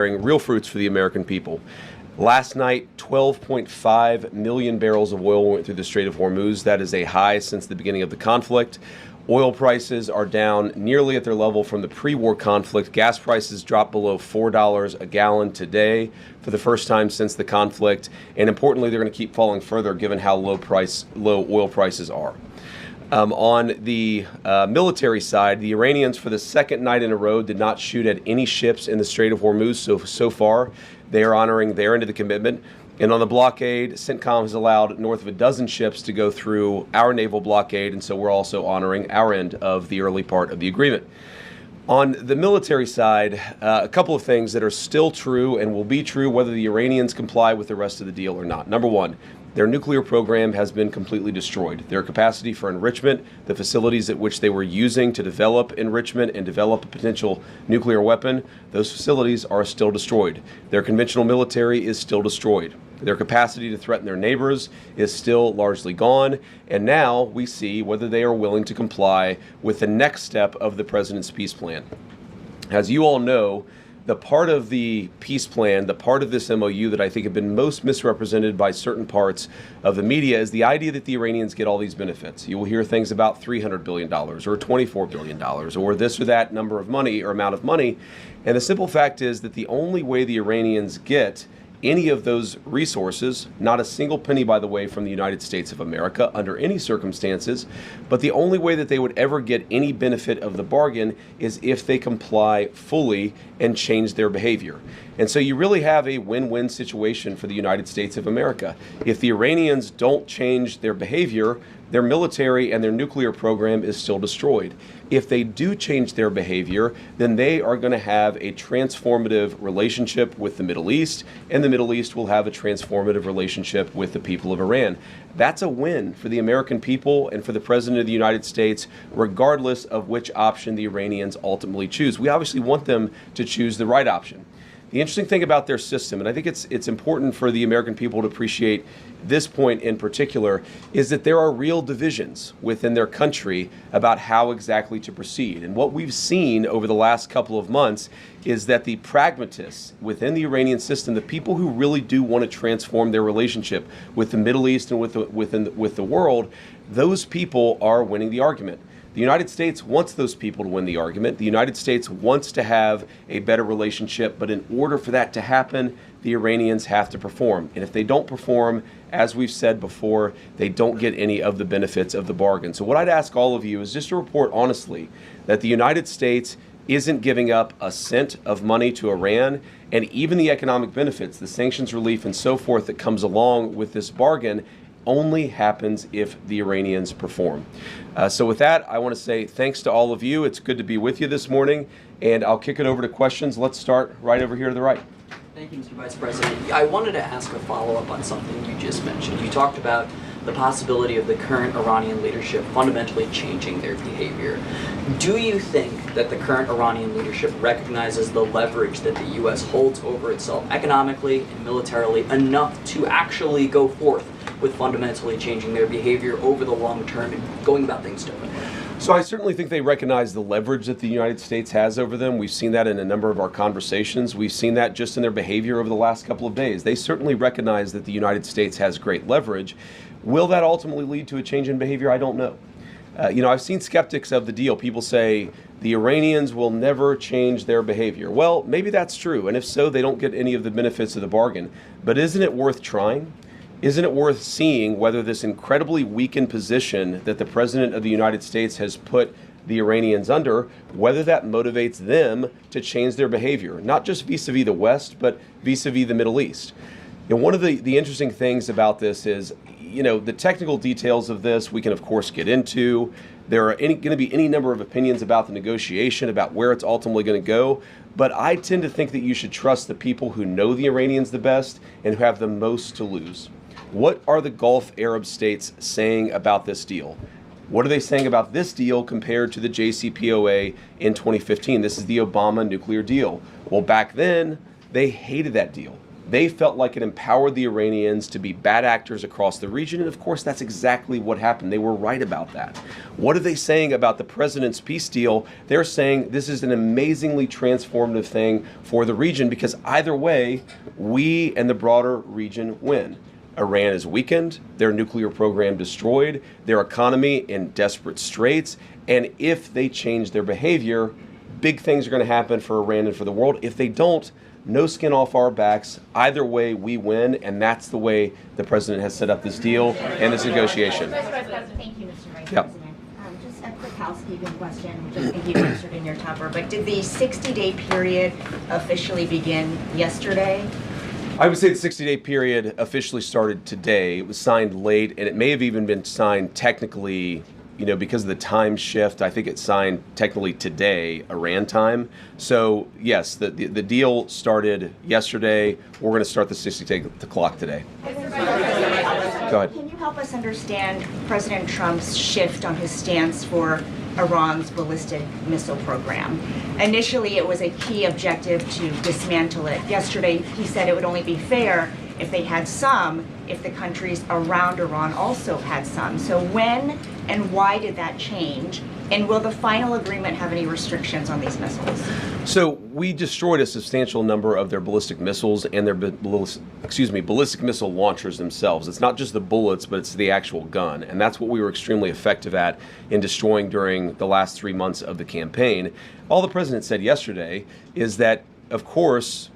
bearing real fruits for the American people. Last night, 12.5 million barrels of oil went through the Strait of Hormuz. That is a high since the beginning of the conflict. Oil prices are down nearly at their level from the pre-war conflict. Gas prices dropped below $4 a gallon today for the first time since the conflict. And importantly, they're going to keep falling further given how low oil prices are. On the military side, the Iranians, for the second night in a row, did not shoot at any ships in the Strait of Hormuz. So far, they are honoring their end of the commitment. And on the blockade, CENTCOM has allowed north of a dozen ships to go through our naval blockade, and so we're also honoring our end of the early part of the agreement. On the military side, a couple of things that are still true and will be true whether the Iranians comply with the rest of the deal or not. Number one, their nuclear program has been completely destroyed. Their capacity for enrichment, the facilities at which they were using to develop enrichment and develop a potential nuclear weapon, those facilities are still destroyed. Their conventional military is still destroyed. Their capacity to threaten their neighbors is still largely gone. And now we see whether they are willing to comply with the next step of the president's peace plan. As you all know, the part of the peace plan, the part of this MOU that I think have been most misrepresented by certain parts of the media is the idea that the Iranians get all these benefits. You will hear things about $300 billion or $24 billion or this or that number of money or amount of money. And the simple fact is that the only way the Iranians get any of those resources, not a single penny, by the way, from the United States of America under any circumstances, but the only way that they would ever get any benefit of the bargain is if they comply fully and change their behavior. And so you really have a win-win situation for the United States of America. If the Iranians don't change their behavior, their military and their nuclear program is still destroyed. If they do change their behavior, then they are going to have a transformative relationship with the Middle East, and the Middle East will have a transformative relationship with the people of Iran. That's a win for the American people and for the President of the United States, regardless of which option the Iranians ultimately choose. We obviously want them to choose the right option. The interesting thing about their system, and I think it's important for the American people to appreciate this point in particular, is that there are real divisions within their country about how exactly to proceed. And what we've seen over the last couple of months is that the pragmatists within the Iranian system, the people who really do want to transform their relationship with the Middle East and with the world, those people are winning the argument. The United States wants those people to win the argument. The United States wants to have a better relationship, but in order for that to happen, the Iranians have to perform. And if they don't perform, as we've said before, they don't get any of the benefits of the bargain. So what I'd ask all of you is just to report honestly that the United States isn't giving up a cent of money to Iran, and even the economic benefits, the sanctions relief and so forth that comes along with this bargain only happens if the Iranians perform. So with that, I want to say thanks to all of you. It's good to be with you this morning, and I'll kick it over to questions. Let's start right over here to the right. Thank you, Mr. Vice President. I wanted to ask a follow-up on something you just mentioned. You talked about the possibility of the current Iranian leadership fundamentally changing their behavior. Do you think that the current Iranian leadership recognizes the leverage that the U.S. holds over itself economically and militarily enough to actually go forth with fundamentally changing their behavior over the long term and going about things differently? So I certainly think they recognize the leverage that the United States has over them. We've seen that in a number of our conversations. We've seen that just in their behavior over the last couple of days. They certainly recognize that the United States has great leverage. Will that ultimately lead to a change in behavior? I don't know. I've seen skeptics of the deal. People say the Iranians will never change their behavior. Well, maybe that's true. And if so, they don't get any of the benefits of the bargain. But isn't it worth trying? Isn't it worth seeing whether this incredibly weakened position that the President of the United States has put the Iranians under, whether that motivates them to change their behavior, not just vis-a-vis the West, but vis-a-vis the Middle East? And one of the interesting things about this is, the technical details of this we can, of course, get into. There are going to be any number of opinions about the negotiation, about where it's ultimately going to go. But I tend to think that you should trust the people who know the Iranians the best and who have the most to lose. What are the Gulf Arab states saying about this deal? What are they saying about this deal compared to the JCPOA in 2015? This is the Obama nuclear deal. Well, back then, they hated that deal. They felt like it empowered the Iranians to be bad actors across the region, and of course that's exactly what happened. They were right about that. What are they saying about the president's peace deal? They're saying this is an amazingly transformative thing for the region because either way, we and the broader region win. Iran is weakened, their nuclear program destroyed, their economy in desperate straits, and if they change their behavior, big things are going to happen for Iran and for the world. If they don't, no skin off our backs. Either way, we win, and that's the way the president has set up this deal and this negotiation. Thank you, Mr. Vice President. Just a quick housekeeping question, which I think you answered in your topper, but did the 60-day period officially begin yesterday? I would say the 60-day period officially started today. It was signed late, and it may have even been signed technically, because of the time shift. I think it's signed technically today, Iran time. So yes, the deal started yesterday. We're going to start the 60-day clock today. Go ahead. Can you help us understand President Trump's shift on his stance for Iran's ballistic missile program? Initially, it was a key objective to dismantle it. Yesterday, he said it would only be fair if they had some, if the countries around Iran also had some. So when and why did that change? And will the final agreement have any restrictions on these missiles? So we destroyed a substantial number of their ballistic missiles and their ballistic missile launchers themselves. It's not just the bullets, but it's the actual gun. And that's what we were extremely effective at in destroying during the last 3 months of the campaign. All the president said yesterday is that, of course,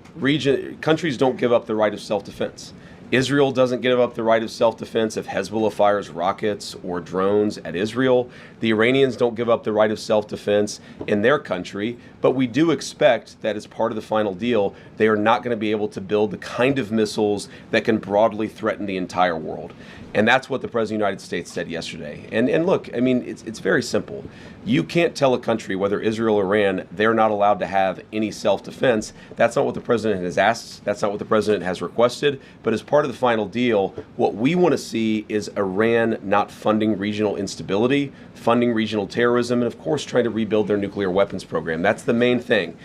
countries don't give up the right of self-defense. Israel doesn't give up the right of self-defense if Hezbollah fires rockets or drones at Israel. The Iranians don't give up the right of self-defense in their country, but we do expect that as part of the final deal, they are not going to be able to build the kind of missiles that can broadly threaten the entire world. And that's what the President of the United States said yesterday. And look, I mean, it's very simple. You can't tell a country, whether Israel or Iran, they're not allowed to have any self-defense. That's not what the President has asked. That's not what the President has requested. But as part of the final deal, what we want to see is Iran not funding regional instability, funding regional terrorism, and of course trying to rebuild their nuclear weapons program. That's the main thing.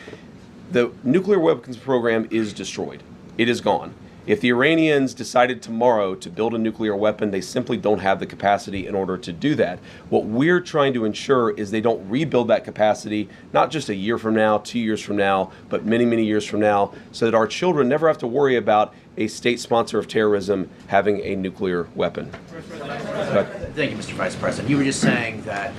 The nuclear weapons program is destroyed. It is gone. If the Iranians decided tomorrow to build a nuclear weapon, they simply don't have the capacity in order to do that. What we're trying to ensure is they don't rebuild that capacity, not just a year from now, 2 years from now, but many, many years from now, so that our children never have to worry about a state sponsor of terrorism having a nuclear weapon. Thank you, Mr. Vice President. You were just saying that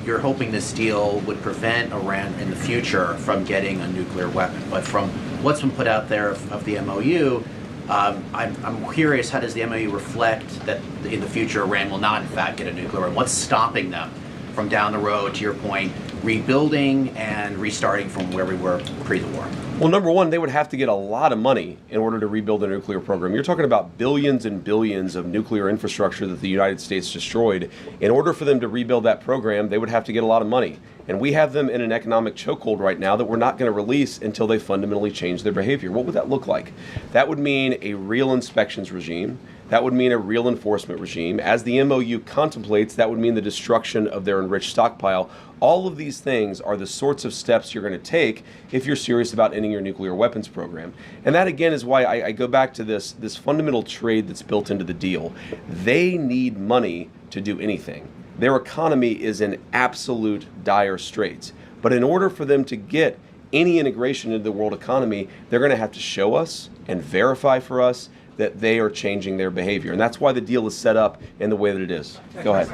you're hoping this deal would prevent Iran in the future from getting a nuclear weapon. But from what's been put out there of the MOU, I'm curious, how does the MOU reflect that in the future Iran will not in fact get a nuclear weapon? What's stopping them from down the road, to your point, rebuilding and restarting from where we were pre the war? Well, number one, they would have to get a lot of money in order to rebuild a nuclear program. You're talking about billions and billions of nuclear infrastructure that the United States destroyed. In order for them to rebuild that program, they would have to get a lot of money. And we have them in an economic chokehold right now that we're not going to release until they fundamentally change their behavior. What would that look like? That would mean a real inspections regime. That would mean a real enforcement regime. As the MOU contemplates, that would mean the destruction of their enriched stockpile. All of these things are the sorts of steps you're going to take if you're serious about ending your nuclear weapons program. And that, again, is why I go back to this fundamental trade that's built into the deal. They need money to do anything. Their economy is in absolute dire straits. But in order for them to get any integration into the world economy, they're going to have to show us and verify for us that they are changing their behavior. And that's why the deal is set up in the way that it is. Go ahead.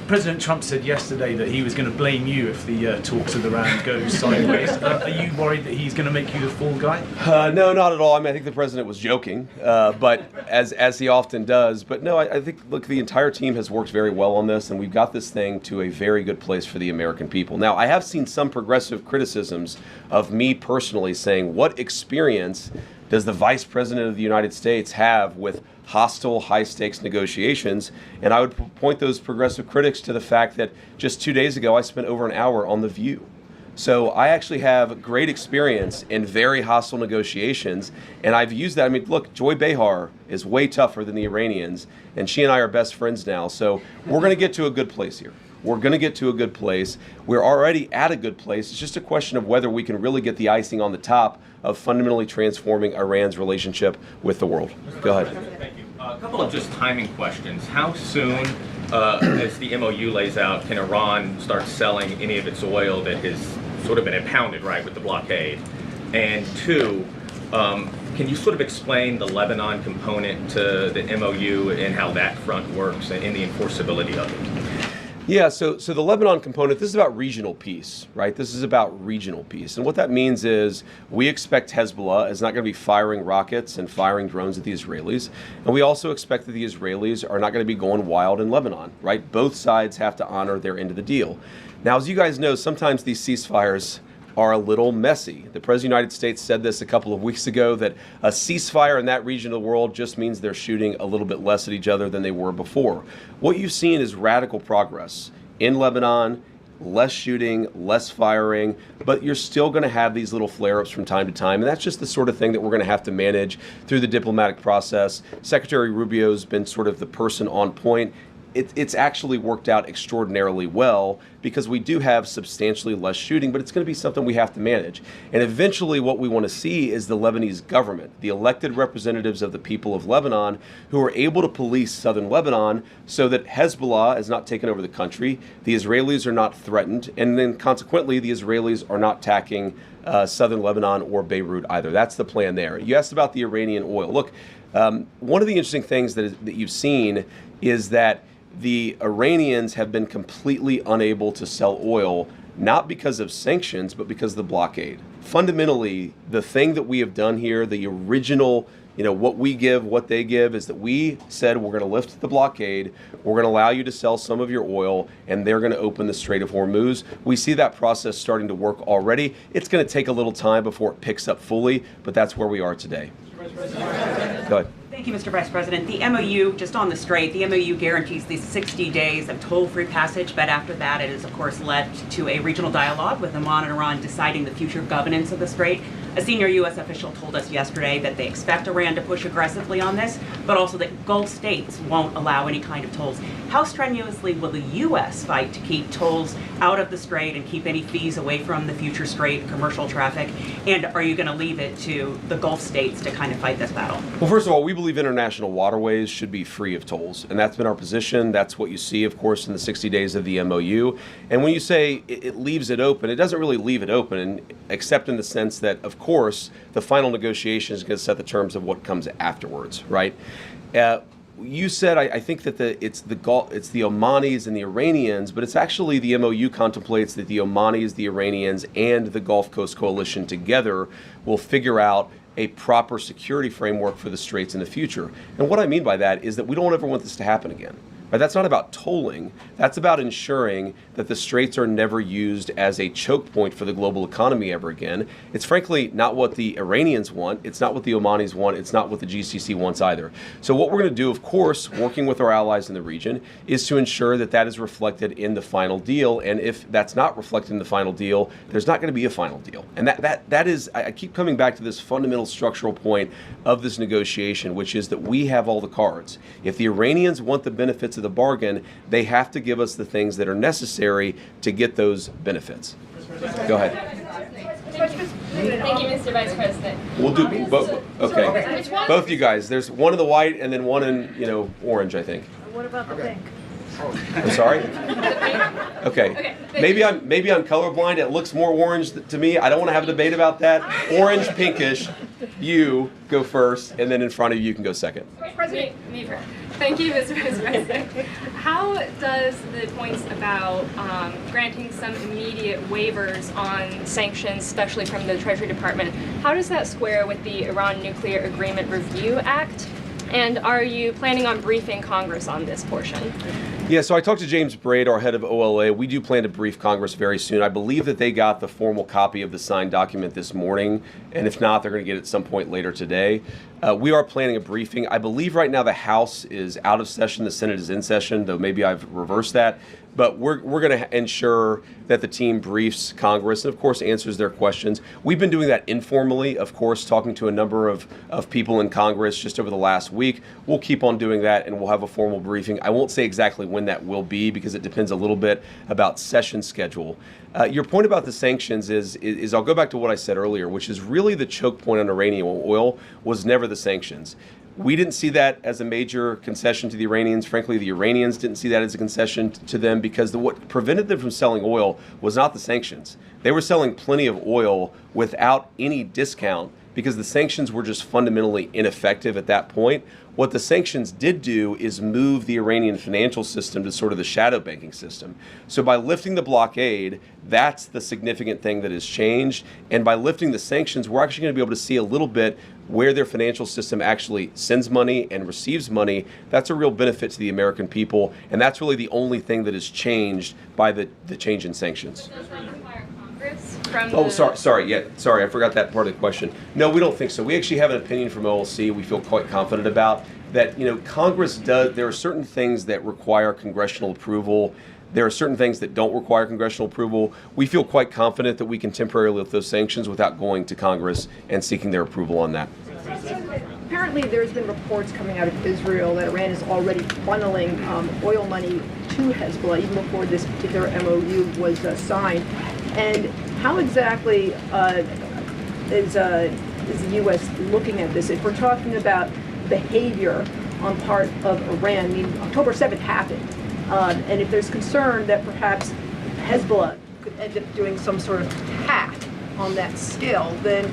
President Trump said yesterday that he was going to blame you if the talks with Iran go sideways. Are you worried that he's going to make you the fall guy? No, not at all. I mean, I think the president was joking, but as he often does. But no, I think, look, the entire team has worked very well on this, and we've got this thing to a very good place for the American people. Now, I have seen some progressive criticisms of me personally saying, what experience does the Vice President of the United States have with hostile, high-stakes negotiations? And I would point those progressive critics to the fact that just 2 days ago, I spent over an hour on The View. So I actually have great experience in very hostile negotiations, and I've used that. I mean, look, Joy Behar is way tougher than the Iranians, and she and I are best friends now. So we're going to get to a good place here. We're going to get to a good place. We're already at a good place. It's just a question of whether we can really get the icing on the top of fundamentally transforming Iran's relationship with the world. Go ahead. Thank you. A couple of just timing questions. How soon, as the MOU lays out, can Iran start selling any of its oil that has sort of been impounded, right, with the blockade? And two, can you sort of explain the Lebanon component to the MOU and how that front works and the enforceability of it? Yeah, so the Lebanon component, this is about regional peace, right? This is about regional peace. And what that means is we expect Hezbollah is not going to be firing rockets and firing drones at the Israelis. And we also expect that the Israelis are not going to be going wild in Lebanon, right? Both sides have to honor their end of the deal. Now, as you guys know, sometimes these ceasefires are a little messy. The President of the United States said this a couple of weeks ago, that a ceasefire in that region of the world just means they're shooting a little bit less at each other than they were before. What you've seen is radical progress in Lebanon, less shooting, less firing, but you're still going to have these little flare-ups from time to time, and that's just the sort of thing that we're going to have to manage through the diplomatic process. Secretary Rubio's been sort of the person on point. It's actually worked out extraordinarily well because we do have substantially less shooting, but it's going to be something we have to manage. And eventually what we want to see is the Lebanese government, the elected representatives of the people of Lebanon, who are able to police southern Lebanon so that Hezbollah is not taking over the country, the Israelis are not threatened, and then consequently the Israelis are not attacking southern Lebanon or Beirut either. That's the plan there. You asked about the Iranian oil. Look, one of the interesting things that you've seen is that the Iranians have been completely unable to sell oil, not because of sanctions, but because of the blockade. Fundamentally, the thing that we have done here, the original, what we give, what they give, is that we said we're going to lift the blockade, we're going to allow you to sell some of your oil, and they're going to open the Strait of Hormuz. We see that process starting to work already. It's going to take a little time before it picks up fully, but that's where we are today. Go ahead. Thank you, Mr. Vice President. The MOU, just on the Strait, the MOU guarantees these 60 days of toll-free passage, but after that it is, of course, led to a regional dialogue with Oman and Iran deciding the future governance of the Strait. A senior U.S. official told us yesterday that they expect Iran to push aggressively on this, but also that Gulf states won't allow any kind of tolls. How strenuously will the U.S. fight to keep tolls out of the Strait and keep any fees away from the future Strait, commercial traffic? And are you going to leave it to the Gulf states to kind of fight this battle? Well, first of all, we believe international waterways should be free of tolls, and that's been our position. That's what you see, of course, in the 60 days of the MOU. And when you say it leaves it open, it doesn't really leave it open, except in the sense that, of course, the final negotiation is going to set the terms of what comes afterwards, right? You said, I think that it's the Omanis and the Iranians, but it's actually the MOU contemplates that the Omanis, the Iranians, and the Gulf Coast Coalition together will figure out a proper security framework for the Straits in the future. And what I mean by that is that we don't ever want this to happen again. Right? That's not about tolling. That's about ensuring that the Straits are never used as a choke point for the global economy ever again. It's frankly not what the Iranians want. It's not what the Omanis want. It's not what the GCC wants either. So what we're going to do, of course, working with our allies in the region, is to ensure that that is reflected in the final deal. And if that's not reflected in the final deal, there's not going to be a final deal. And that is, I keep coming back to this fundamental structural point of this negotiation, which is that we have all the cards. If the Iranians want the benefits of the bargain, they have to give us the things that are necessary to get those benefits. Go ahead. Thank you, Mr. Vice President. We'll do both. Okay, both you guys. There's one in the white and then one in orange, I think. What about the pink? I'm sorry. Okay. Maybe I'm colorblind. It looks more orange to me. I don't want to have a debate about that. Orange, pinkish. You go first, and then in front of you can go second. President. Me first. Thank you, Mr. Vice President. How does the points about granting some immediate waivers on sanctions, especially from the Treasury Department, how does that square with the Iran Nuclear Agreement Review Act? And are you planning on briefing Congress on this portion? Yeah, so I talked to James Braid, our head of OLA. We do plan to brief Congress very soon. I believe that they got the formal copy of the signed document this morning, and if not, they're going to get it at some point later today. We are planning a briefing. I believe right now the House is out of session, the Senate is in session, though maybe I've reversed that. But we're going to ensure that the team briefs Congress and, of course, answers their questions. We've been doing that informally, of course, talking to a number of people in Congress just over the last week. We'll keep on doing that, and we'll have a formal briefing. I won't say exactly when that will be because it depends a little bit about session schedule. Your point about the sanctions is I'll go back to what I said earlier, which is really the choke point on Iranian oil was never the sanctions. We didn't see that as a major concession to the Iranians. Frankly, the Iranians didn't see that as a concession to them because what prevented them from selling oil was not the sanctions. They were selling plenty of oil without any discount because the sanctions were just fundamentally ineffective at that point. What the sanctions did do is move the Iranian financial system to sort of the shadow banking system. So by lifting the blockade, that's the significant thing that has changed. And by lifting the sanctions, we're actually going to be able to see a little bit where their financial system actually sends money and receives money. That's a real benefit to the American people. And that's really the only thing that has changed by the change in sanctions. Sorry, I forgot that part of the question. No, we don't think so. We actually have an opinion from OLC we feel quite confident about that, Congress does, there are certain things that require congressional approval. There are certain things that don't require congressional approval. We feel quite confident that we can temporarily lift those sanctions without going to Congress and seeking their approval on that. Apparently, there's been reports coming out of Israel that Iran is already funneling oil money to Hezbollah even before this particular MOU was signed. And how exactly is the U.S. looking at this? If we're talking about behavior on part of Iran, I mean, October 7th happened. And if there's concern that perhaps Hezbollah could end up doing some sort of attack on that scale, then,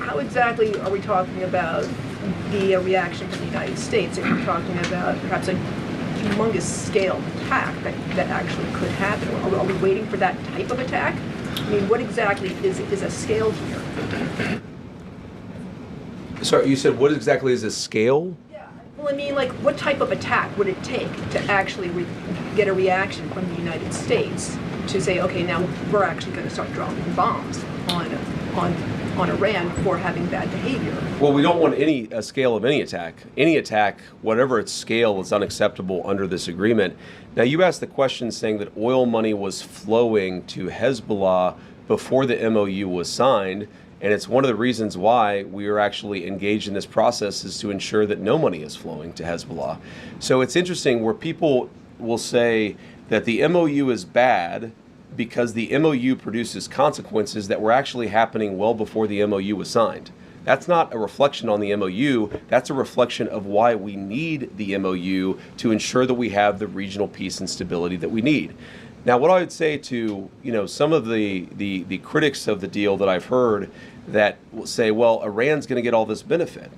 how exactly are we talking about the reaction from the United States? If we're talking about perhaps a humongous scale attack that actually could happen, are we waiting for that type of attack? I mean, what exactly is a scale here? Sorry, you said what exactly is a scale? Well, I mean, what type of attack would it take to actually get a reaction from the United States to say, okay, now we're actually going to start dropping bombs on Iran for having bad behavior? Well, we don't want a scale of any attack. Any attack, whatever its scale, is unacceptable under this agreement. Now, you asked the question saying that oil money was flowing to Hezbollah before the MOU was signed. And it's one of the reasons why we are actually engaged in this process is to ensure that no money is flowing to Hezbollah. So it's interesting where people will say that the MOU is bad because the MOU produces consequences that were actually happening well before the MOU was signed. That's not a reflection on the MOU. That's a reflection of why we need the MOU to ensure that we have the regional peace and stability that we need. Now, what I would say to some of the critics of the deal that I've heard that will say, well, Iran's going to get all this benefit.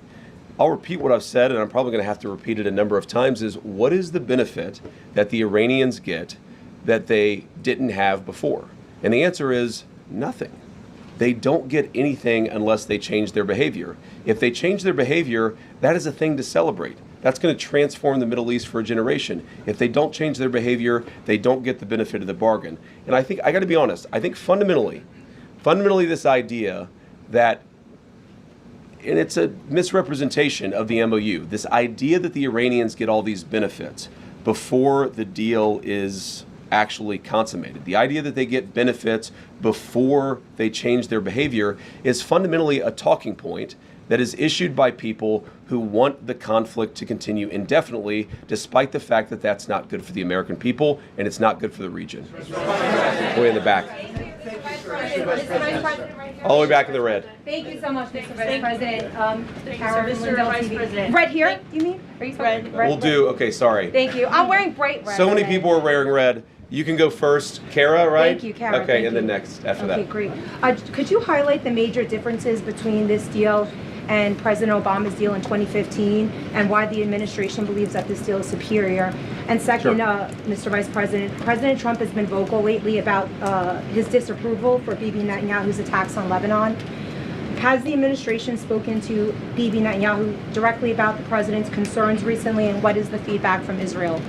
I'll repeat what I've said, and I'm probably going to have to repeat it a number of times, is what is the benefit that the Iranians get that they didn't have before? And the answer is nothing. They don't get anything unless they change their behavior. If they change their behavior, that is a thing to celebrate. That's going to transform the Middle East for a generation. If they don't change their behavior, they don't get the benefit of the bargain. And I think, I got to be honest, I think fundamentally this idea that, and it's a misrepresentation of the MOU, this idea that the Iranians get all these benefits before the deal is actually consummated. The idea that they get benefits before they change their behavior is fundamentally a talking point that is issued by people who want the conflict to continue indefinitely, despite the fact that that's not good for the American people and it's not good for the region. Way in the back. All the way back in the red. Thank you so much, Mr. Vice President. Mr. Vice President. Red here, you mean? Are you red? We'll do, okay, sorry. Thank you. I'm wearing bright red. So many people are wearing red. You can go first. Kara, right? Thank you, Kara. Okay, Thank and you. then next after that. Okay, great. Could you highlight the major differences between this deal and President Obama's deal in 2015 and why the administration believes that this deal is superior? And second, Sure. Mr. Vice President, President Trump has been vocal lately about his disapproval for Bibi Netanyahu's attacks on Lebanon. Has the administration spoken to Bibi Netanyahu directly about the president's concerns recently, and what is the feedback from Israel?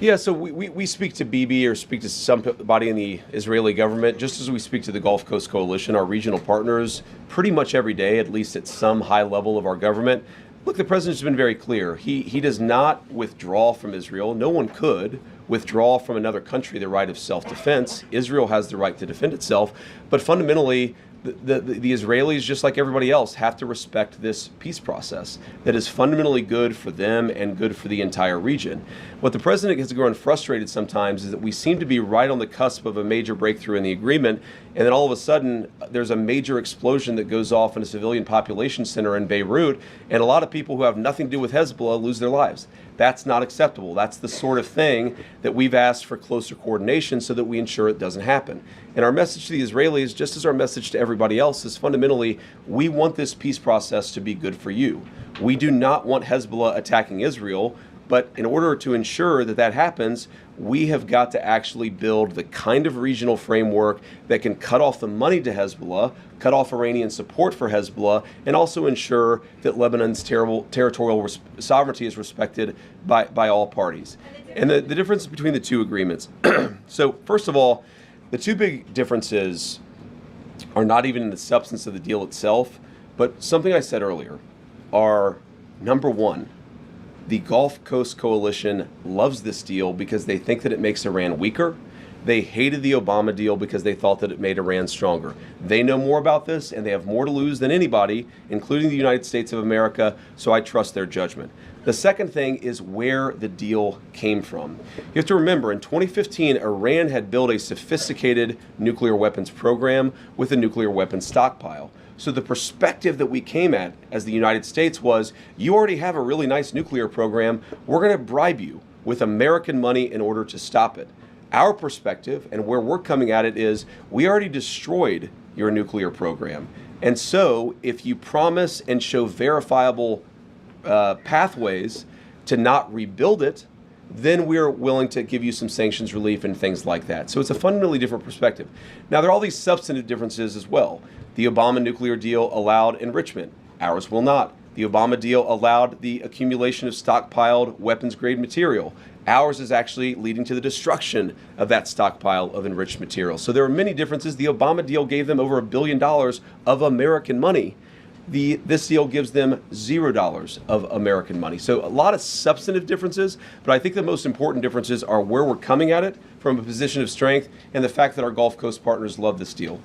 Yeah, so we speak to Bibi or speak to somebody in the Israeli government, just as we speak to the Gulf Coast Coalition, our regional partners, pretty much every day, at least at some high level of our government. Look, the president's been very clear. He does not withdraw from Israel. No one could withdraw from another country the right of self-defense. Israel has the right to defend itself. But fundamentally, the Israelis, just like everybody else, have to respect this peace process that is fundamentally good for them and good for the entire region. What the president has grown frustrated sometimes is that we seem to be right on the cusp of a major breakthrough in the agreement, and then all of a sudden there's a major explosion that goes off in a civilian population center in Beirut, and a lot of people who have nothing to do with Hezbollah lose their lives. That's not acceptable. That's the sort of thing that we've asked for closer coordination so that we ensure it doesn't happen. And our message to the Israelis, just as our message to everybody else, is fundamentally, we want this peace process to be good for you. We do not want Hezbollah attacking Israel, but in order to ensure that that happens, we have got to actually build the kind of regional framework that can cut off the money to Hezbollah, cut off Iranian support for Hezbollah, and also ensure that Lebanon's territorial sovereignty is respected by all parties. And the difference between the two agreements. So first of all, the two big differences are not even in the substance of the deal itself, but something I said earlier are, number one, the Gulf Coast Coalition loves this deal because they think that it makes Iran weaker. They hated the Obama deal because they thought that it made Iran stronger. They know more about this, and they have more to lose than anybody, including the United States of America, so I trust their judgment. The second thing is where the deal came from. You have to remember, in 2015, Iran had built a sophisticated nuclear weapons program with a nuclear weapons stockpile. So the perspective that we came at as the United States was, you already have a really nice nuclear program, we're going to bribe you with American money in order to stop it. Our perspective and where we're coming at it is, we already destroyed your nuclear program. And so if you promise and show verifiable pathways to not rebuild it, then we're willing to give you some sanctions relief and things like that. So it's a fundamentally different perspective. Now, there are all these substantive differences as well. The Obama nuclear deal allowed enrichment. Ours will not. The Obama deal allowed the accumulation of stockpiled weapons-grade material. Ours is actually leading to the destruction of that stockpile of enriched material. So there are many differences. The Obama deal gave them over $1 billion of American money. This deal gives them $0 of American money. So a lot of substantive differences, but I think the most important differences are where we're coming at it from a position of strength and the fact that our Gulf Coast partners love this deal.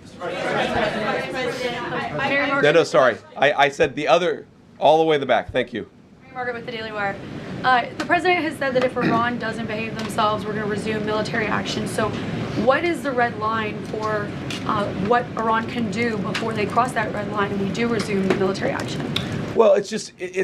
No, sorry. I said the other, all the way in the back. Thank you. Margaret with the Daily Wire. The president has said that if Iran doesn't behave themselves, we're going to resume military action. So what is the red line for what Iran can do before they cross that red line and we do resume military action? Well, it's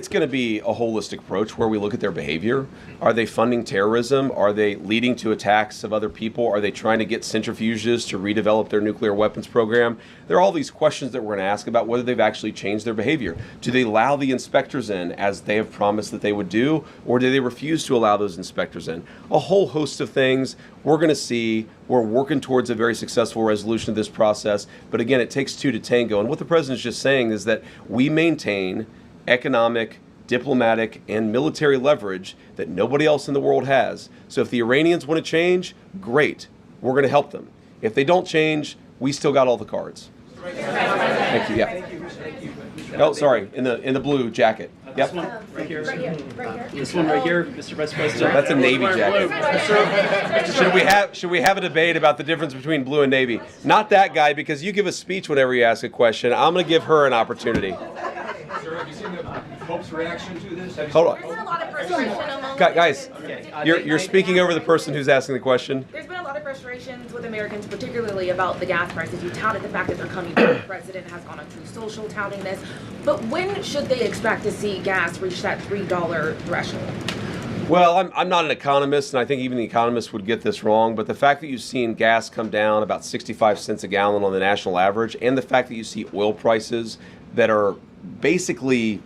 going to be a holistic approach where we look at their behavior. Are they funding terrorism? Are they leading to attacks of other people? Are they trying to get centrifuges to redevelop their nuclear weapons program? There are all these questions that we're going to ask about whether they've actually changed their behavior. Do they allow the inspectors in as they have promised that they would do, or do they refuse to allow those inspectors in? A whole host of things we're going to see. We're working towards a very successful resolution of this process. But again, it takes two to tango. And what the president's just saying is that we maintain economic, diplomatic, and military leverage that nobody else in the world has. So if the Iranians want to change, great. We're going to help them. If they don't change, we still got all the cards. Thank you. Yeah. Oh, sorry. In the blue jacket. Yep. Right here. This one right here, Mr. Vice President. That's a Navy jacket. Should we have a debate about the difference between blue and Navy? Not that guy, because you give a speech whenever you ask a question. I'm going to give her an opportunity. Sir, have you seen the Pope's reaction to this? Hold on. There's been a lot of frustration guys, you're speaking over the person who's asking the question. There's been a lot of frustrations with Americans, particularly about the gas prices. You touted the fact that they're coming down. The president has gone on True Social touting this. But when should they expect to see gas reach that $3 threshold? Well, I'm not an economist, and I think even the economists would get this wrong, but the fact that you've seen gas come down about 65 cents a gallon on the national average, and the fact that you see oil prices that are basically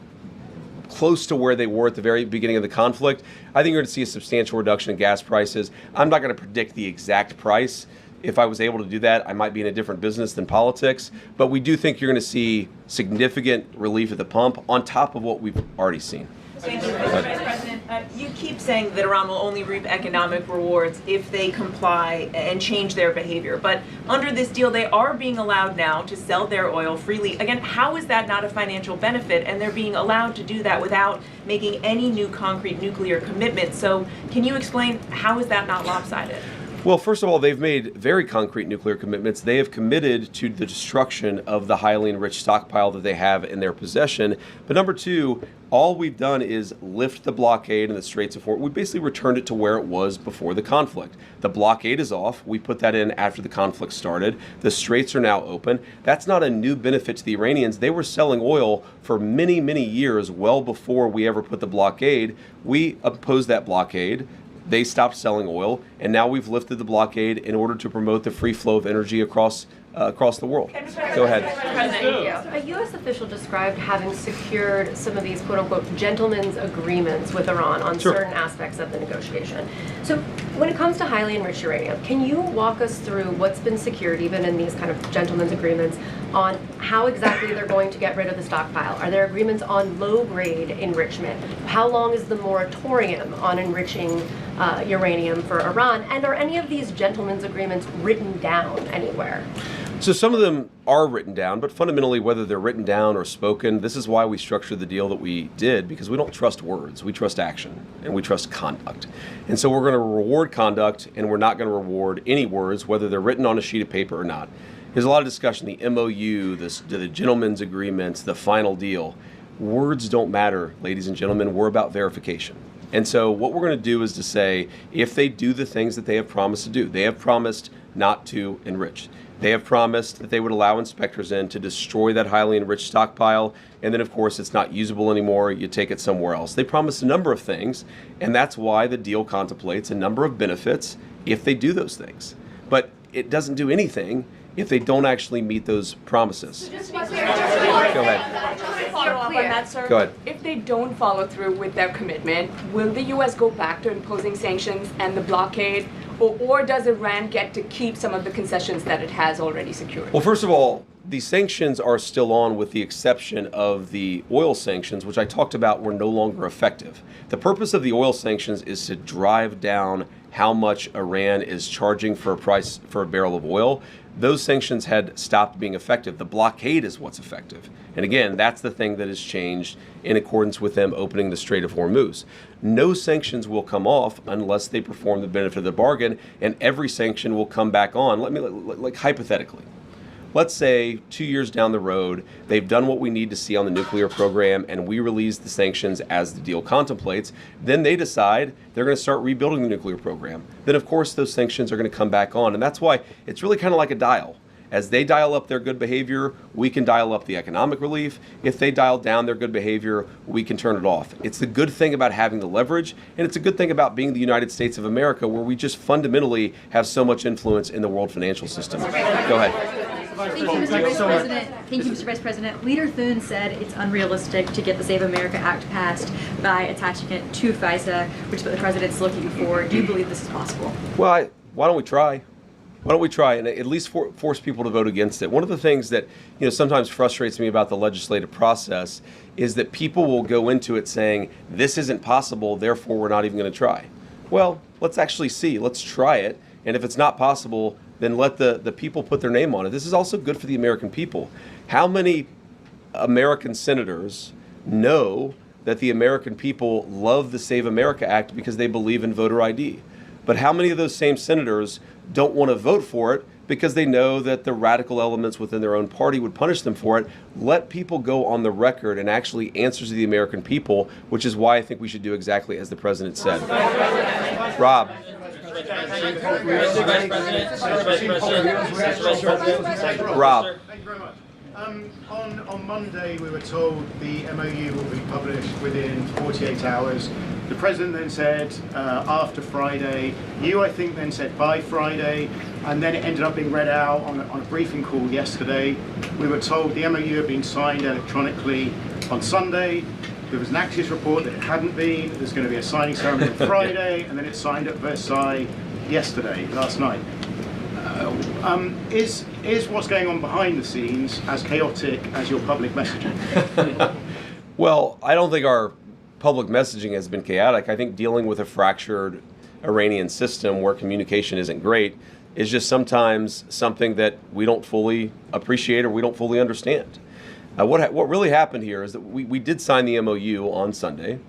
close to where they were at the very beginning of the conflict, I think you're going to see a substantial reduction in gas prices. I'm not going to predict the exact price. If I was able to do that, I might be in a different business than politics. But we do think you're going to see significant relief at the pump on top of what we've already seen. Thank you, Mr. Vice President. You keep saying that Iran will only reap economic rewards if they comply and change their behavior. But under this deal, they are being allowed now to sell their oil freely. Again, how is that not a financial benefit? And they're being allowed to do that without making any new concrete nuclear commitments. So can you explain how is that not lopsided? Well, first of all, they've made very concrete nuclear commitments. They have committed to the destruction of the highly enriched stockpile that they have in their possession. But number two, all we've done is lift the blockade in the Straits of Hormuz. We basically returned it to where it was before the conflict. The blockade is off. We put that in after the conflict started. The straits are now open. That's not a new benefit to the Iranians. They were selling oil for many, many years, well before we ever put the blockade. We opposed that blockade. They stopped selling oil, and now we've lifted the blockade in order to promote the free flow of energy across the world. Go ahead. A U.S. official described having secured some of these quote-unquote gentlemen's agreements with Iran on certain aspects of the negotiation. So when it comes to highly enriched uranium, can you walk us through what's been secured, even in these kind of gentlemen's agreements, on how exactly they're going to get rid of the stockpile? Are there agreements on low-grade enrichment? How long is the moratorium on enriching uranium for Iran? And are any of these gentlemen's agreements written down anywhere? So some of them are written down, but fundamentally, whether they're written down or spoken, this is why we structured the deal that we did, because we don't trust words. We trust action, and we trust conduct. And so we're going to reward conduct, and we're not going to reward any words, whether they're written on a sheet of paper or not. There's a lot of discussion, the MOU, the gentleman's agreements, the final deal. Words don't matter, ladies and gentlemen. We're about verification. And so what we're going to do is to say, if they do the things that they have promised to do, they have promised not to enrich. They have promised that they would allow inspectors in to destroy that highly enriched stockpile, and then of course it's not usable anymore, you take it somewhere else. They promised a number of things, and that's why the deal contemplates a number of benefits if they do those things. But it doesn't do anything if they don't actually meet those promises. Go ahead. Follow up on that, sir. Go ahead. If they don't follow through with their commitment, will the U.S. go back to imposing sanctions and the blockade, or does Iran get to keep some of the concessions that it has already secured? Well, first of all, the sanctions are still on, with the exception of the oil sanctions, which I talked about were no longer effective. The purpose of the oil sanctions is to drive down how much Iran is charging for a barrel of oil. Those sanctions had stopped being effective. The blockade is what's effective. And again, that's the thing that has changed in accordance with them opening the Strait of Hormuz. No sanctions will come off unless they perform the benefit of the bargain, and every sanction will come back on. Like hypothetically. Let's say 2 years down the road, they've done what we need to see on the nuclear program, and we release the sanctions as the deal contemplates. Then they decide they're going to start rebuilding the nuclear program. Then, of course, those sanctions are going to come back on. And that's why it's really kind of like a dial. As they dial up their good behavior, we can dial up the economic relief. If they dial down their good behavior, we can turn it off. It's the good thing about having the leverage, and it's a good thing about being the United States of America, where we just fundamentally have so much influence in the world financial system. Go ahead. Thank you, Mr. Vice President. Thank you, Mr. Vice President. Leader Thune said it's unrealistic to get the Save America Act passed by attaching it to FISA, which is what the president's looking for. Do you believe this is possible? Well, why don't we try? Why don't we try and at least force people to vote against it? One of the things that sometimes frustrates me about the legislative process is that people will go into it saying, this isn't possible, therefore we're not even going to try. Well, let's actually see. Let's try it. And if it's not possible, then let the people put their name on it. This is also good for the American people. How many American senators know that the American people love the Save America Act because they believe in voter ID? But how many of those same senators don't want to vote for it because they know that the radical elements within their own party would punish them for it? Let people go on the record and actually answer to the American people, which is why I think we should do exactly as the president said. Rob. Rob. Thank you very much. On Monday, we were told the MOU will be published within 48 hours. The president then said after Friday. You, I think, then said by Friday, and then it ended up being read out on a briefing call yesterday. We were told the MOU had been signed electronically on Sunday. There was an Axios report that it hadn't been. There's going to be a signing ceremony on Friday, and then it's signed at Versailles last night. Is what's going on behind the scenes as chaotic as your public messaging? Well, I don't think our public messaging has been chaotic. I think dealing with a fractured Iranian system where communication isn't great is just sometimes something that we don't fully appreciate or we don't fully understand. What really happened here is that we did sign the MOU on Sunday.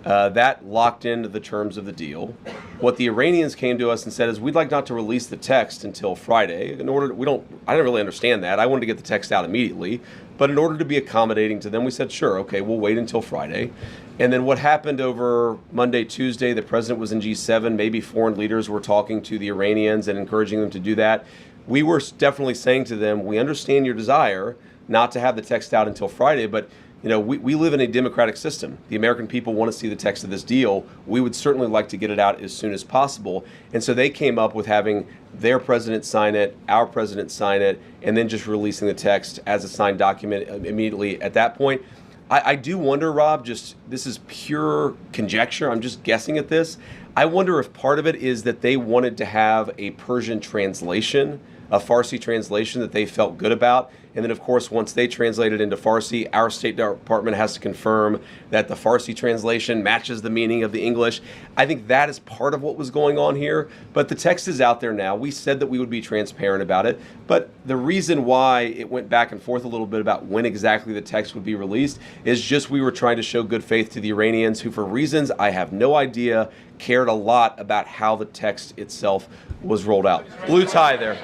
That locked into the terms of the deal. What the Iranians came to us and said is, we'd like not to release the text until Friday. I didn't really understand that. I wanted to get the text out immediately. But in order to be accommodating to them, we said, sure, okay, we'll wait until Friday. And then what happened over Monday, Tuesday, the president was in G7, maybe foreign leaders were talking to the Iranians and encouraging them to do that. We were definitely saying to them, we understand your desire not to have the text out until Friday, but we live in a democratic system. The American people want to see the text of this deal. We would certainly like to get it out as soon as possible. And so they came up with having their president sign it, our president sign it, and then just releasing the text as a signed document immediately at that point. I do wonder, Rob, this is pure conjecture, I'm just guessing at this. I wonder if part of it is that they wanted to have a Persian translation, a Farsi translation that they felt good about. And then, of course, once they translate it into Farsi, our State Department has to confirm that the Farsi translation matches the meaning of the English. I think that is part of what was going on here. But the text is out there now. We said that we would be transparent about it. But the reason why it went back and forth a little bit about when exactly the text would be released is just we were trying to show good faith to the Iranians, who, for reasons I have no idea, cared a lot about how the text itself was rolled out. Blue tie there.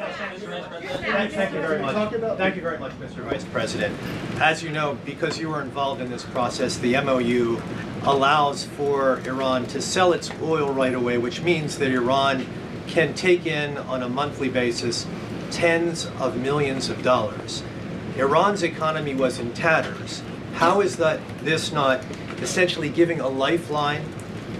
Thank you very much. Thank you very much, Mr. Vice President. As you know, because you were involved in this process, the MOU allows for Iran to sell its oil right away, which means that Iran can take in on a monthly basis tens of millions of dollars. Iran's economy was in tatters. How is this not essentially giving a lifeline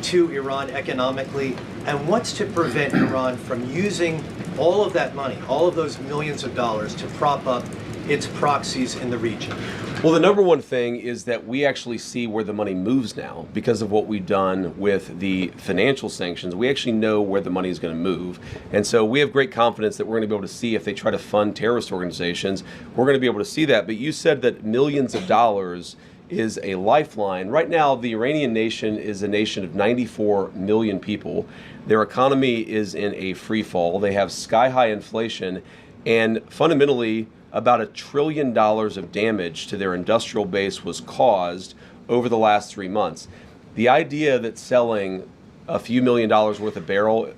to Iran economically? And what's to prevent Iran from using all of that money, all of those millions of dollars, to prop up its proxies in the region? Well, the number one thing is that we actually see where the money moves now because of what we've done with the financial sanctions. We actually know where the money is going to move. And so we have great confidence that we're going to be able to see if they try to fund terrorist organizations, we're going to be able to see that. But you said that millions of dollars is a lifeline. Right now, the Iranian nation is a nation of 94 million people. Their economy is in a free fall. They have sky-high inflation, and fundamentally, about $1 trillion of damage to their industrial base was caused over the last 3 months. The idea that selling a few $1 million worth of or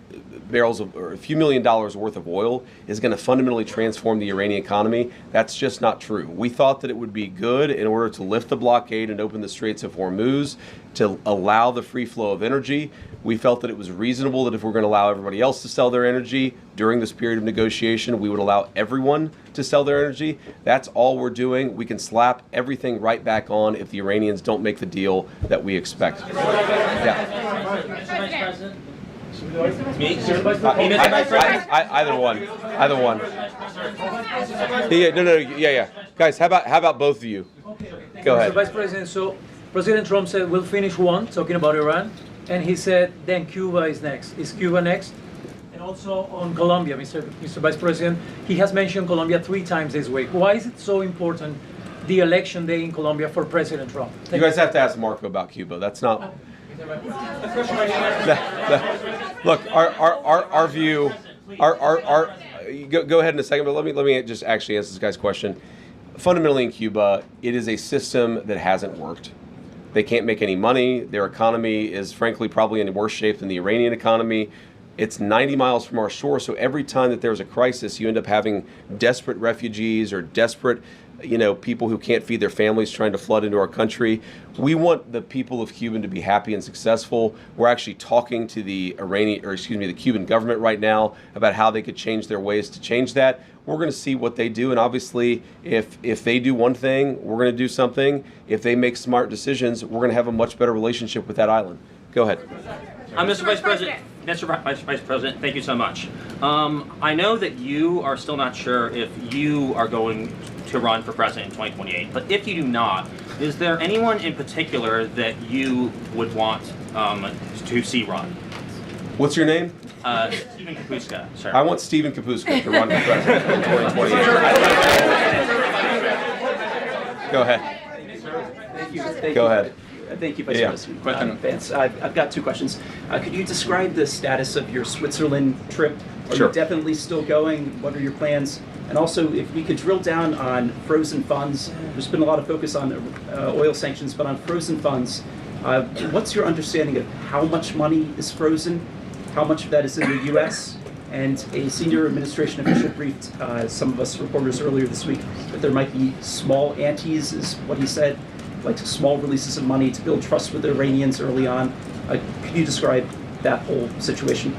a few $1 million worth of oil is going to fundamentally transform the Iranian economy, that's just not true. We thought that it would be good in order to lift the blockade and open the Straits of Hormuz to allow the free flow of energy. We felt that it was reasonable that if we're going to allow everybody else to sell their energy during this period of negotiation, we would allow everyone to sell their energy. That's all we're doing. We can slap everything right back on if the Iranians don't make the deal that we expect. Either one. Yeah. Guys, how about both of you? Go ahead. Mr. Vice President, so President Trump said we'll finish one, talking about Iran, and he said then Cuba is next. Is Cuba next? And also on Colombia, Mr. Vice President, he has mentioned Colombia 3 times this week. Why is it so important, the election day in Colombia, for President Trump? You guys have to ask Marco about Cuba. That's not... Look, our view, go ahead in a second, but let me just actually answer this guy's question. Fundamentally in Cuba, it is a system that hasn't worked. They can't make any money. Their economy is frankly probably in worse shape than the Iranian economy. It's 90 miles from our shore, so every time that there's a crisis, you end up having desperate refugees or desperate people who can't feed their families trying to flood into our country. We want the people of Cuba to be happy and successful. We're actually talking to the Cuban government right now about how they could change their ways to change that. We're going to see what they do, and obviously, if they do one thing, we're going to do something. If they make smart decisions, we're going to have a much better relationship with that island. Go ahead. Mr. Vice President. Mr. Vice President, thank you so much. I know that you are still not sure if you are going to run for president in 2028, but if you do not, is there anyone in particular that you would want to see run? What's your name? Stephen Kapuska, sir. I want Stephen Kapuska to run for president in 2028. Go ahead. Thank you. Go ahead. Thank you, Vice President Vance. I've got two questions. Could you describe the status of your Switzerland trip? Are you definitely still going? What are your plans? And also, if we could drill down on frozen funds. There's been a lot of focus on oil sanctions, but on frozen funds, what's your understanding of how much money is frozen? How much of that is in the U.S.? And a senior administration official briefed some of us reporters earlier this week that there might be small antes, is what he said, like small releases of money to build trust with the Iranians early on. Could you describe that whole situation?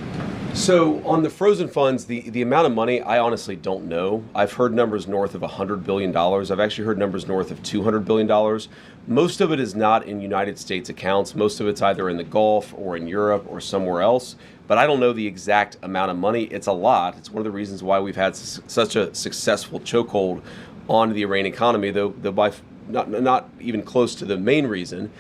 So on the frozen funds, the amount of money, I honestly don't know. I've heard numbers north of $100 billion. I've actually heard numbers north of $200 billion. Most of it is not in United States accounts. Most of it's either in the Gulf or in Europe or somewhere else. But I don't know the exact amount of money. It's a lot. It's one of the reasons why we've had such a successful chokehold on the Iranian economy, though by not even close to the main reason.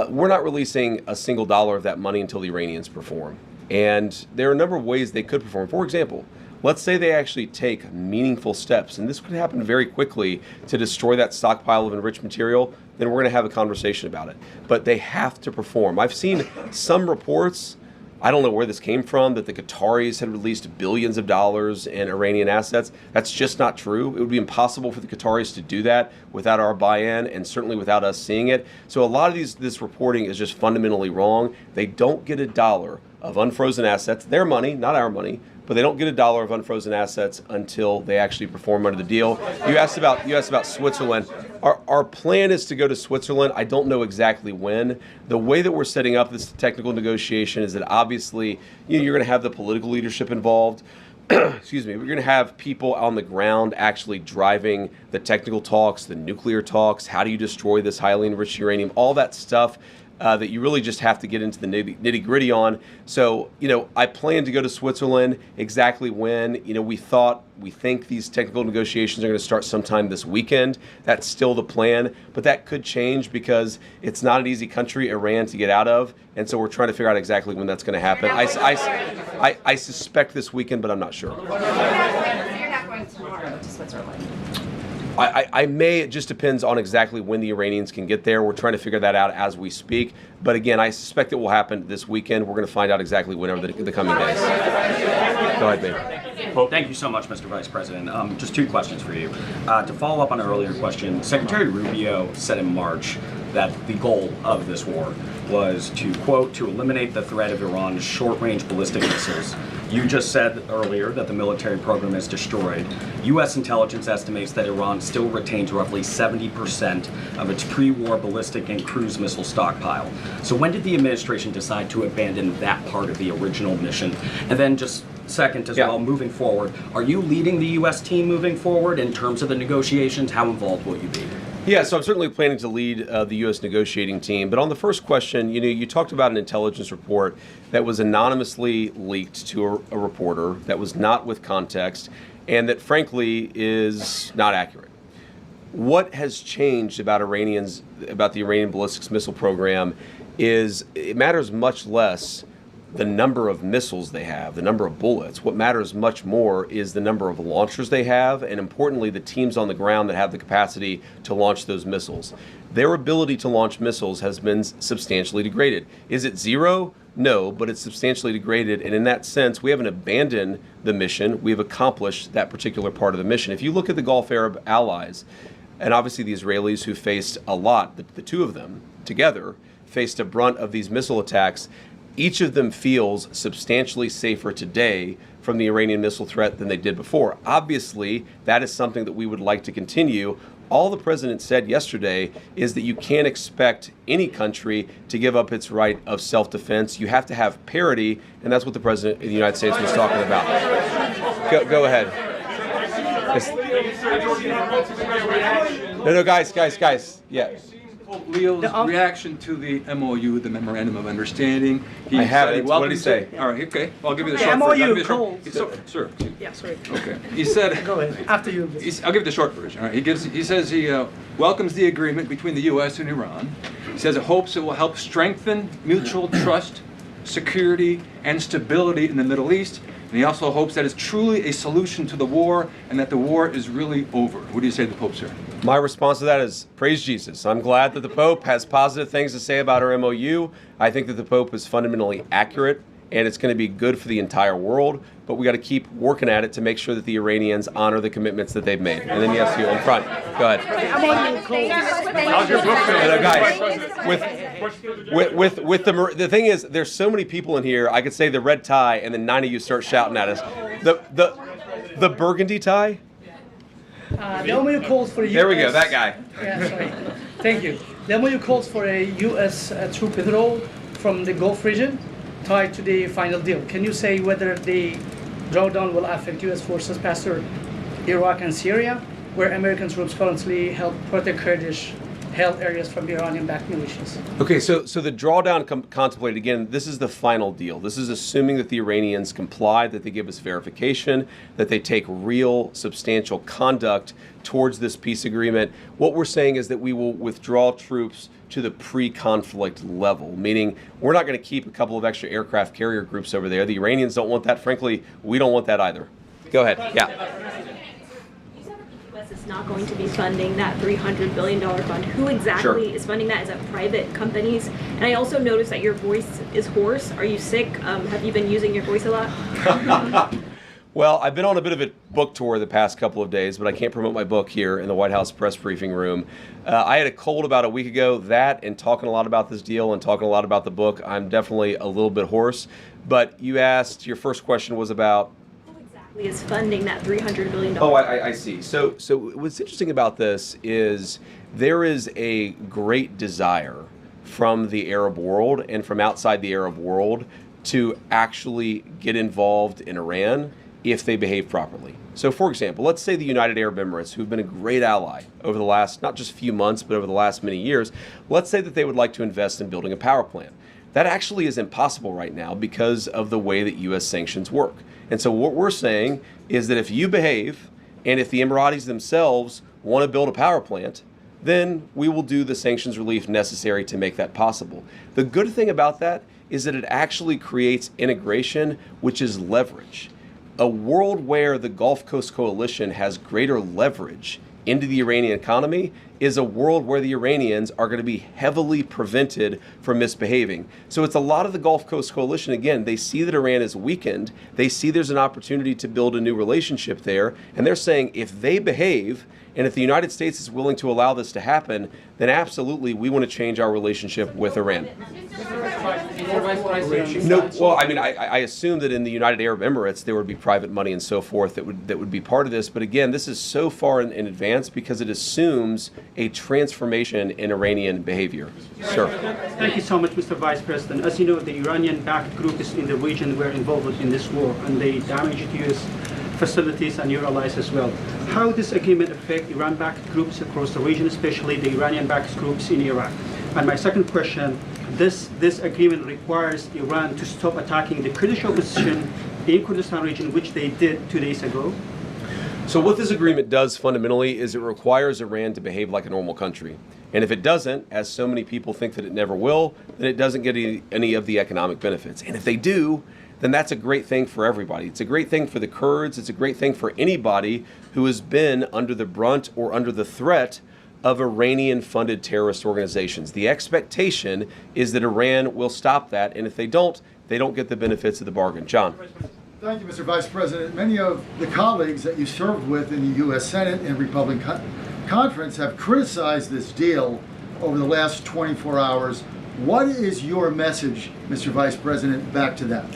We're not releasing a single dollar of that money until the Iranians perform. And there are a number of ways they could perform. For example, let's say they actually take meaningful steps, and this could happen very quickly, to destroy that stockpile of enriched material, then we're going to have a conversation about it. But they have to perform. I've seen some reports, I don't know where this came from, that the Qataris had released billions of dollars in Iranian assets. That's just not true. It would be impossible for the Qataris to do that without our buy-in and certainly without us seeing it. So a lot of this reporting is just fundamentally wrong. They don't get a dollar of unfrozen assets, their money, not our money, but they don't get a dollar of unfrozen assets until they actually perform under the deal. You asked about Switzerland. Our plan is to go to Switzerland. I don't know exactly when. The way that we're setting up this technical negotiation is that obviously you're going to have the political leadership involved. Excuse me. We're going to have people on the ground actually driving the technical talks, the nuclear talks. How do you destroy this highly enriched uranium? All that stuff. That you really just have to get into the nitty gritty on. So, I plan to go to Switzerland. Exactly when, we think these technical negotiations are going to start sometime this weekend. That's still the plan, but that could change because it's not an easy country, Iran, to get out of. And so we're trying to figure out exactly when that's going to happen. I suspect this weekend, but I'm not sure. So you're not going tomorrow to Switzerland? I may. It just depends on exactly when the Iranians can get there. We're trying to figure that out as we speak. But again, I suspect it will happen this weekend. We're going to find out exactly whenever the coming days. Go ahead, babe. Well, thank you so much, Mr. Vice President. Just two questions for you. To follow up on an earlier question, Secretary Rubio said in March that the goal of this war was to, quote, to eliminate the threat of Iran's short-range ballistic missiles. You just said earlier that the military program is destroyed. U.S. intelligence estimates that Iran still retains roughly 70% of its pre-war ballistic and cruise missile stockpile. So when did the administration decide to abandon that part of the original mission? And then just second as well, moving forward, are you leading the U.S. team moving forward in terms of the negotiations? How involved will you be? Yeah, so I'm certainly planning to lead the U.S. negotiating team. But on the first question, you talked about an intelligence report that was anonymously leaked to a reporter that was not with context and that, frankly, is not accurate. What has changed about the Iranian ballistics missile program is it matters much less the number of missiles they have, the number of bullets. What matters much more is the number of launchers they have, and importantly, the teams on the ground that have the capacity to launch those missiles. Their ability to launch missiles has been substantially degraded. Is it zero? No, but it's substantially degraded, and in that sense, we haven't abandoned the mission. We have accomplished that particular part of the mission. If you look at the Gulf Arab allies, and obviously the Israelis who faced a lot, the two of them together faced a brunt of these missile attacks, each of them feels substantially safer today from the Iranian missile threat than they did before. Obviously, that is something that we would like to continue. All the president said yesterday is that you can't expect any country to give up its right of self-defense. You have to have parity, and that's what the president of the United States was talking about. Go ahead. No, guys. Yeah. Leo's reaction to the MOU, the Memorandum of Understanding. I have it. What did he say? All right, okay. Well, I'll give you the short version. Sir. Yeah, sorry. Okay. He said. Go ahead. After you. I'll give you the short version. All right. He says he welcomes the agreement between the U.S. and Iran. He says it hopes it will help strengthen mutual trust, security, and stability in the Middle East. And he also hopes that it's truly a solution to the war and that the war is really over. What do you say to the Pope, sir? My response to that is praise Jesus. I'm glad that the Pope has positive things to say about our MOU. I think that the Pope is fundamentally accurate, and it's going to be good for the entire world, but we got to keep working at it to make sure that the Iranians honor the commitments that they've made. And then yes, you in front. Go ahead. How's your book going? Guys, with the thing is, there's so many people in here. I could say the red tie, and then 9 of you start shouting at us. The burgundy tie. The MOU calls for a US... There we go, that guy. Yeah, sorry. Thank you. The MOU calls for a U.S. troop withdrawal from the Gulf region tied to the final deal. Can you say whether the drawdown will affect U.S. forces past Iraq and Syria, where American troops currently help protect Kurdish-held areas from Iranian-backed militias? Okay, so the drawdown contemplated, again, this is the final deal. This is assuming that the Iranians comply, that they give us verification, that they take real substantial conduct towards this peace agreement. What we're saying is that we will withdraw troops to the pre-conflict level, meaning we're not going to keep a couple of extra aircraft carrier groups over there. The Iranians don't want that. Frankly, we don't want that either. Go ahead. Yeah. Is not going to be funding that $300 billion fund. Who exactly is funding that? Is that private companies? And I also noticed that your voice is hoarse. Are you sick? Have you been using your voice a lot? Well, I've been on a bit of a book tour the past couple of days, but I can't promote my book here in the White House press briefing room. I had a cold about a week ago. That and talking a lot about this deal and talking a lot about the book, I'm definitely a little bit hoarse. But you asked, your first question was about is funding that $300 billion. Oh, I see. So what's interesting about this is there is a great desire from the Arab world and from outside the Arab world to actually get involved in Iran if they behave properly. So for example, let's say the United Arab Emirates, who've been a great ally over the last, not just few months, but over the last many years, let's say that they would like to invest in building a power plant. That actually is impossible right now because of the way that U.S. sanctions work. And so what we're saying is that if you behave, and if the Emiratis themselves want to build a power plant, then we will do the sanctions relief necessary to make that possible. The good thing about that is that it actually creates integration, which is leverage. A world where the Gulf Coast Coalition has greater leverage into the Iranian economy is a world where the Iranians are going to be heavily prevented from misbehaving. So it's a lot of the Gulf Coast Coalition, again, they see that Iran is weakened, they see there's an opportunity to build a new relationship there, and they're saying if they behave, and if the United States is willing to allow this to happen, then absolutely we want to change our relationship with Iran. No, well, I mean, I assume that in the United Arab Emirates there would be private money and so forth that would be part of this. But again, this is so far in advance because it assumes a transformation in Iranian behavior. Sir. Thank you so much, Mr. Vice President. As you know, the Iranian-backed groups in the region were involved in this war, and they damaged U.S. facilities and your allies as well. How does this agreement affect Iran-backed groups across the region, especially the Iranian-backed groups in Iraq? And my second question, this agreement requires Iran to stop attacking the Kurdish opposition in Kurdistan region, which they did 2 days ago. So what this agreement does fundamentally is it requires Iran to behave like a normal country. And if it doesn't, as so many people think that it never will, then it doesn't get any of the economic benefits. And if they do, then that's a great thing for everybody. It's a great thing for the Kurds. It's a great thing for anybody who has been under the brunt or under the threat of Iranian-funded terrorist organizations. The expectation is that Iran will stop that, and if they don't get the benefits of the bargain. John. Thank you, Mr. Vice President. Many of the colleagues that you served with in the U.S. Senate and Republican Conference have criticized this deal over the last 24 hours. What is your message, Mr. Vice President, back to them?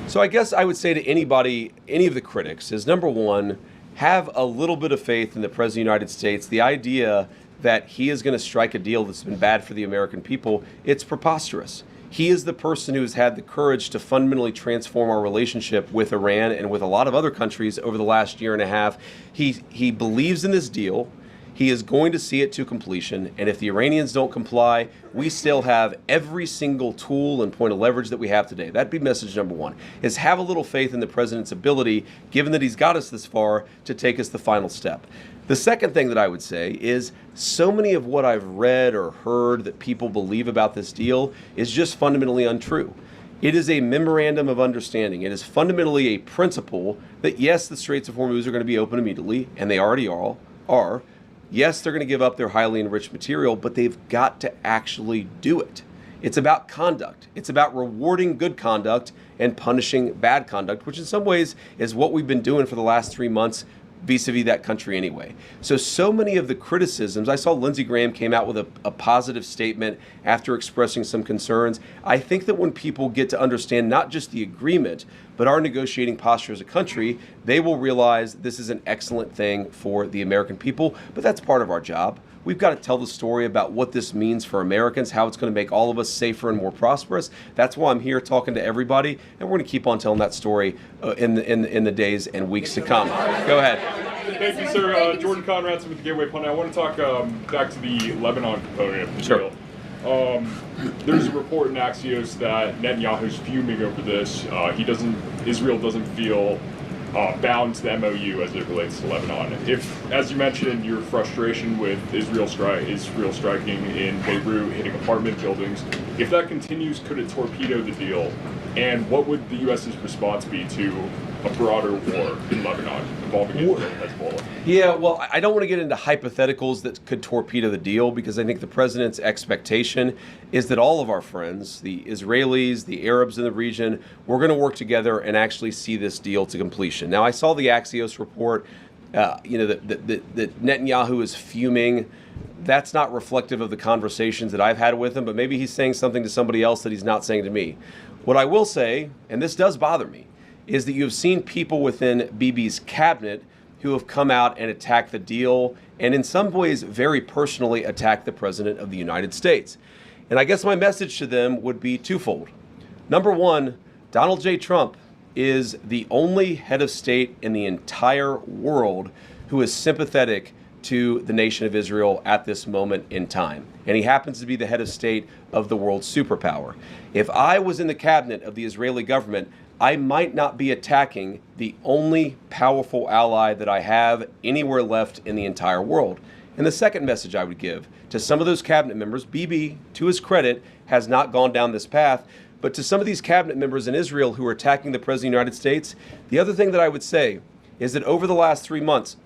So I guess I would say to anybody, any of the critics, is number one, have a little bit of faith in the President of the United States. The idea that he is going to strike a deal that's been bad for the American people, it's preposterous. He is the person who has had the courage to fundamentally transform our relationship with Iran and with a lot of other countries over the last year and a half. He believes in this deal. He is going to see it to completion, and if the Iranians don't comply, we still have every single tool and point of leverage that we have today. That'd be message number one, is have a little faith in the president's ability, given that he's got us this far, to take us the final step. The second thing that I would say is so many of what I've read or heard that people believe about this deal is just fundamentally untrue. It is a memorandum of understanding. It is fundamentally a principle that, yes, the Straits of Hormuz are going to be open immediately, and they already are. Yes, they're going to give up their highly enriched material, but they've got to actually do it. It's about conduct. It's about rewarding good conduct and punishing bad conduct, which in some ways is what we've been doing for the last 3 months vis-a-vis that country anyway. So many of the criticisms, I saw Lindsey Graham came out with a positive statement after expressing some concerns. I think that when people get to understand not just the agreement, but our negotiating posture as a country, they will realize this is an excellent thing for the American people, but that's part of our job. We've got to tell the story about what this means for Americans, how it's going to make all of us safer and more prosperous. That's why I'm here talking to everybody, and we're going to keep on telling that story in the days and weeks to come. Go ahead. Thank you, sir. Jordan Conradson with the Gateway Pundit. I want to talk back to the Lebanon component of the deal. There's a report in Axios that Netanyahu's fuming over this. Israel doesn't feel bound to the MOU as it relates to Lebanon. If, as you mentioned, your frustration with Israel striking in Beirut, hitting apartment buildings, if that continues, could it torpedo the deal? And what would the U.S.'s response be to a broader war in Lebanon involving Israel and Hezbollah? Yeah, well, I don't want to get into hypotheticals that could torpedo the deal, because I think the president's expectation is that all of our friends, the Israelis, the Arabs in the region, we're going to work together and actually see this deal to completion. Now, I saw the Axios report, that Netanyahu is fuming. That's not reflective of the conversations that I've had with him, but maybe he's saying something to somebody else that he's not saying to me. What I will say, and this does bother me, is that you have seen people within Bibi's cabinet who have come out and attacked the deal, and in some ways very personally attacked the President of the United States. And I guess my message to them would be twofold. Number one, Donald J. Trump is the only head of state in the entire world who is sympathetic to the nation of Israel at this moment in time. And he happens to be the head of state of the world's superpower. If I was in the cabinet of the Israeli government, I might not be attacking the only powerful ally that I have anywhere left in the entire world. And the second message I would give to some of those cabinet members, Bibi, to his credit, has not gone down this path, but to some of these cabinet members in Israel who are attacking the President of the United States, the other thing that I would say is that over the last 3 months,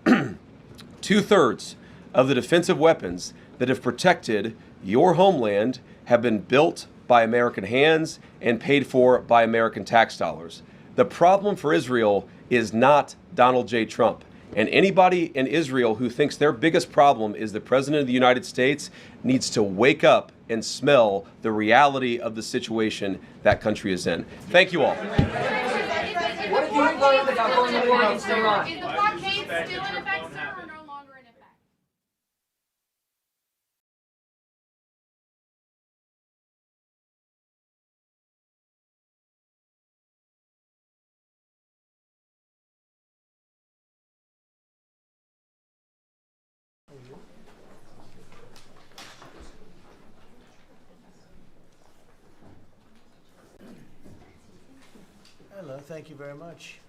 2/3 of the defensive weapons that have protected your homeland have been built by American hands and paid for by American tax dollars. The problem for Israel is not Donald J. Trump. And anybody in Israel who thinks their biggest problem is the President of the United States needs to wake up and smell the reality of the situation that country is in. Thank you all. What have you learned about going to war against Iran? Is the blockade still in effect, sir, or no longer in effect? Hello, thank you very much.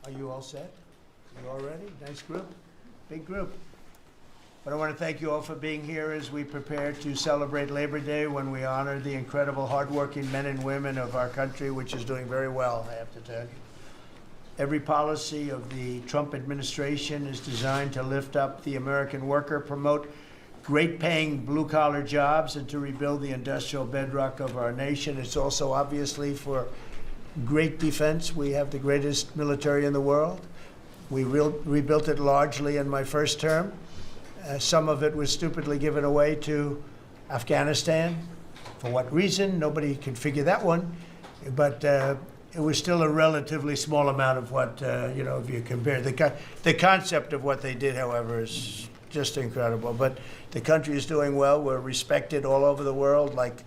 Are you all set? You all ready? Nice group, big group. But I want to thank you all for being here as we prepare to celebrate Labor Day, when we honor the incredible hardworking men and women of our country, which is doing very well, I have to tell you. Every policy of the Trump administration is designed to lift up the American worker, promote great-paying blue-collar jobs, and to rebuild the industrial bedrock of our nation. It's also obviously for great defense. We have the greatest military in the world. We rebuilt it largely in my first term. Some of it was stupidly given away to Afghanistan. For what reason? Nobody could figure that one. But it was still a relatively small amount of what, if you compare. The concept of what they did, however, is just incredible. But the country is doing well. We're respected all over the world like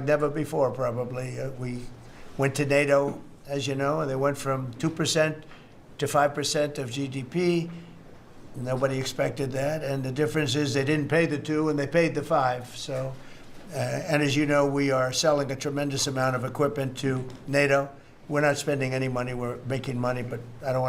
never before, probably. We went to NATO, as you know, and they went from 2% to 5% of GDP. Nobody expected that. And the difference is they didn't pay the 2 and they paid the 5. So, and as you know, we are selling a tremendous amount of equipment to NATO. We're not spending any money. We're making money, but I don't want